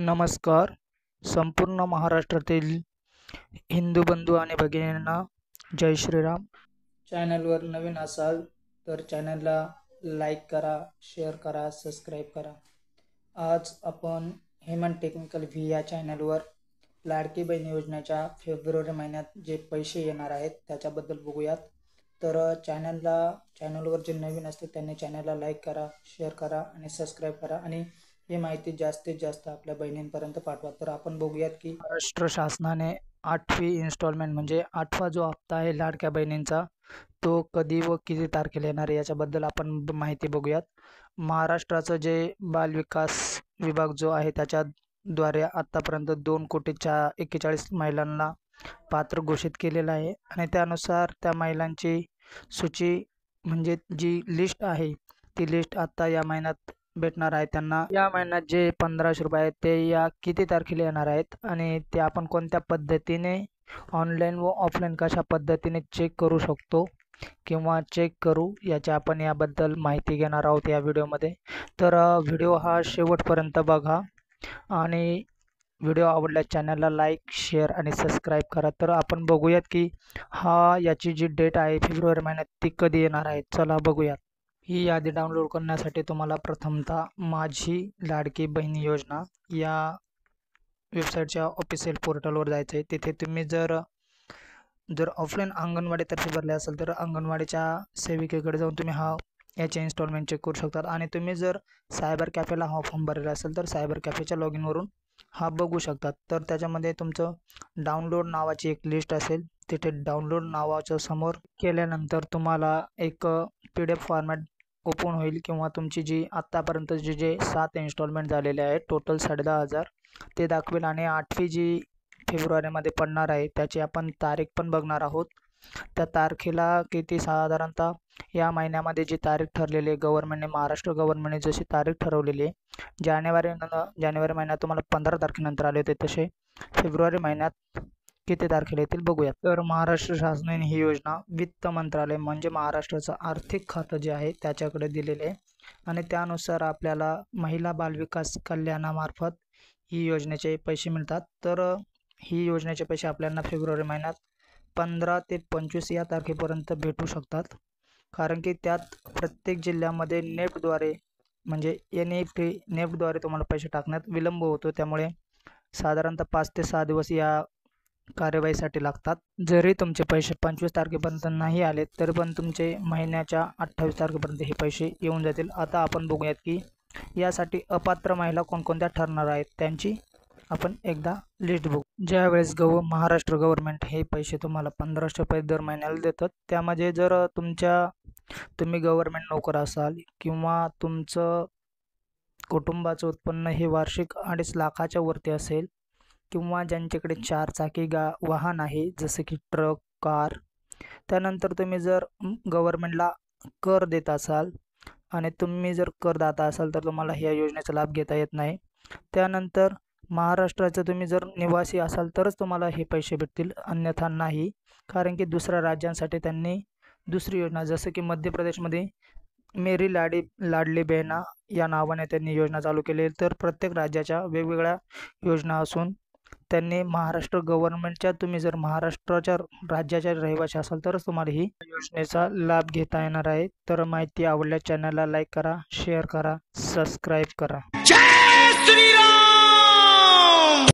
नमस्कार. संपूर्ण महाराष्ट्रातील हिंदू बंधू आणि भगिनींना जय श्रीराम. चॅनलवर नवीन असाल तर चॅनलला लाईक करा, शेअर करा, सबस्क्राईब करा. आज आपण हेमंत टेक्निकल व्ही या चॅनलवर लाडकी बहीण योजनेच्या फेब्रुवारी महिन्यात जे पैसे येणार आहेत त्याच्याबद्दल बघूयात. तर चॅनलवर जे नवीन असते त्यांनी चॅनलला लाईक करा, शेअर करा आणि सबस्क्राईब करा आणि ही माहिती जास्तीत जास्त आपल्या बहिणींपर्यंत पाठवा. तर आपण बघूयात की महाराष्ट्र शासनाने 8वी इन्स्टॉलमेंट म्हणजे 8वा जो हप्ता आहे लाडक्या बहिणींचा तो कधी व किती तारखेला येणार आहे याच्याबद्दल आपण माहिती बघूयात. महाराष्ट्राचं जे बालविकास विभाग जो आहे त्याच्याद्वारे आतापर्यंत 2,41 महिलांना पात्र घोषित केलेलं आहे आणि त्यानुसार त्या महिलांची सूची म्हणजे जी लिस्ट आहे ती लिस्ट आता या महिन्यात भेटणार आहे. त्यांना या महिन्यात जे 1500 रुपये आहेत ते या किती तारखेला येणार आहेत आणि ते आपण कोणत्या पद्धतीने ऑनलाईन व ऑफलाईन कशा पद्धतीने चेक करू शकतो किंवा चेक करू आपण याबद्दल माहिती घेणार आहोत या व्हिडिओमध्ये. तर व्हिडिओ हा शेवटपर्यंत बघा आणि व्हिडिओ आवडल्यास चॅनलला लाईक, शेअर आणि सबस्क्राईब करा. तर आपण बघूयात की याची जी डेट आहे फेब्रुवारी महिन्यात ती कधी येणार आहे. चला बघूयात. ही यादी डाउनलोड करण्यासाठी तुम्हाला प्रथमतः माझी लाडकी बहीण योजना या वेबसाईटच्या ऑफिशियल पोर्टलवर जायचं आहे. तिथे तुम्ही जर ऑफलाईन अंगणवाडीतर्फे भरले असेल तर अंगणवाडीच्या सेविकेकडे जाऊन तुम्ही याचे इन्स्टॉलमेंट चेक करू शकतात आणि तुम्ही जर सायबर कॅफेला फॉर्म भरलेला असेल तर सायबर कॅफेच्या लॉग इनवरून बघू शकतात. तर त्याच्यामध्ये तुमचं डाउनलोड नावाची एक लिस्ट असेल. तिथे डाउनलोड नावाच्या समोर केल्यानंतर तुम्हाला एक PDF फॉर्मॅट ओपन होईल किंवा तुमची जी आत्तापर्यंत जे 7 इन्स्टॉलमेंट झालेले आहेत टोटल 10,500 ते दाखवेल आणि 8वी जी फेब्रुवारीमध्ये पडणार आहे त्याची आपण तारीख पण बघणार आहोत. त्या तारखेला किती साधारणतः या महिन्यामध्ये जी तारीख ठरलेली आहे महाराष्ट्र गव्हर्नमेंटने जशी तारीख ठरवलेली आहे जानेवारी महिन्यात तुम्हाला 15 तारखेनंतर आले होते तसे फेब्रुवारी महिन्यात किती तारखेला येतील बघूयात. तर महाराष्ट्र शासनाने ही योजना वित्त मंत्रालय म्हणजे महाराष्ट्राचं आर्थिक खातं जे आहे त्याच्याकडे दिलेले आहे आणि त्यानुसार आपल्याला महिला बालविकास कल्याणामार्फत ही योजनेचे पैसे मिळतात. तर ही योजनेचे पैसे आपल्याला फेब्रुवारी महिन्यात 15 ते 25 या तारखेपर्यंत भेटू शकतात. कारण की त्यात प्रत्येक जिल्ह्यामध्ये नेफ्टद्वारे म्हणजे NEFT नेफ्टद्वारे तुम्हाला पैसे टाकण्यात विलंब होतो. त्यामुळे साधारणतः 5 ते 6 दिवस या कार्यवाहीसाठी लागतात. जरी तुमचे पैसे 25 तारखेपर्यंत नाही आले तरी पण तुमचे महिन्याच्या 28 तारखेपर्यंत हे पैसे येऊन जातील. आता आपण बघूयात की यासाठी अपात्र महिला कोणकोणत्या ठरणार आहेत त्यांची आपण एकदा लिस्ट बघू. ज्यावेळेस महाराष्ट्र गव्हर्नमेंट हे पैसे तुम्हाला 1500 रुपये दर महिन्याला देतात. त्यामध्ये जर तुम्ही गव्हर्नमेंट नोकर असाल किंवा तुमचं कुटुंबाचं उत्पन्न हे वार्षिक 2.5 लाखाच्या वरती असेल किंवा ज्यांच्याकडे 4 चाकी वाहन आहे जसे की ट्रक, कार, त्यानंतर तुम्ही जर गव्हर्नमेंटला कर देत असाल आणि तुम्ही जर करदाता असाल तर तुम्हाला ह्या योजनेचा लाभ घेता येत नाही. त्यानंतर महाराष्ट्राचं तुम्ही जर निवासी असाल तरच तुम्हाला हे पैसे भेटतील, अन्यथा नाही. कारण की दुसऱ्या राज्यांसाठी त्यांनी दुसरी योजना जसं की मध्य प्रदेशमध्ये मेरी लाडली बहिणा या नावाने त्यांनी योजना चालू केली. तर प्रत्येक राज्याच्या वेगवेगळ्या योजना असून त्यांनी महाराष्ट्र गव्हर्नमेंटच्या तुम्ही जर महाराष्ट्राच्या राज्याच्या रहिवासी असाल तरच तुम्हाला ही योजनेचा लाभ घेता येणार आहे. तर माहिती आवडल्यास चॅनलला लाईक करा, शेअर करा, सबस्क्राईब करा.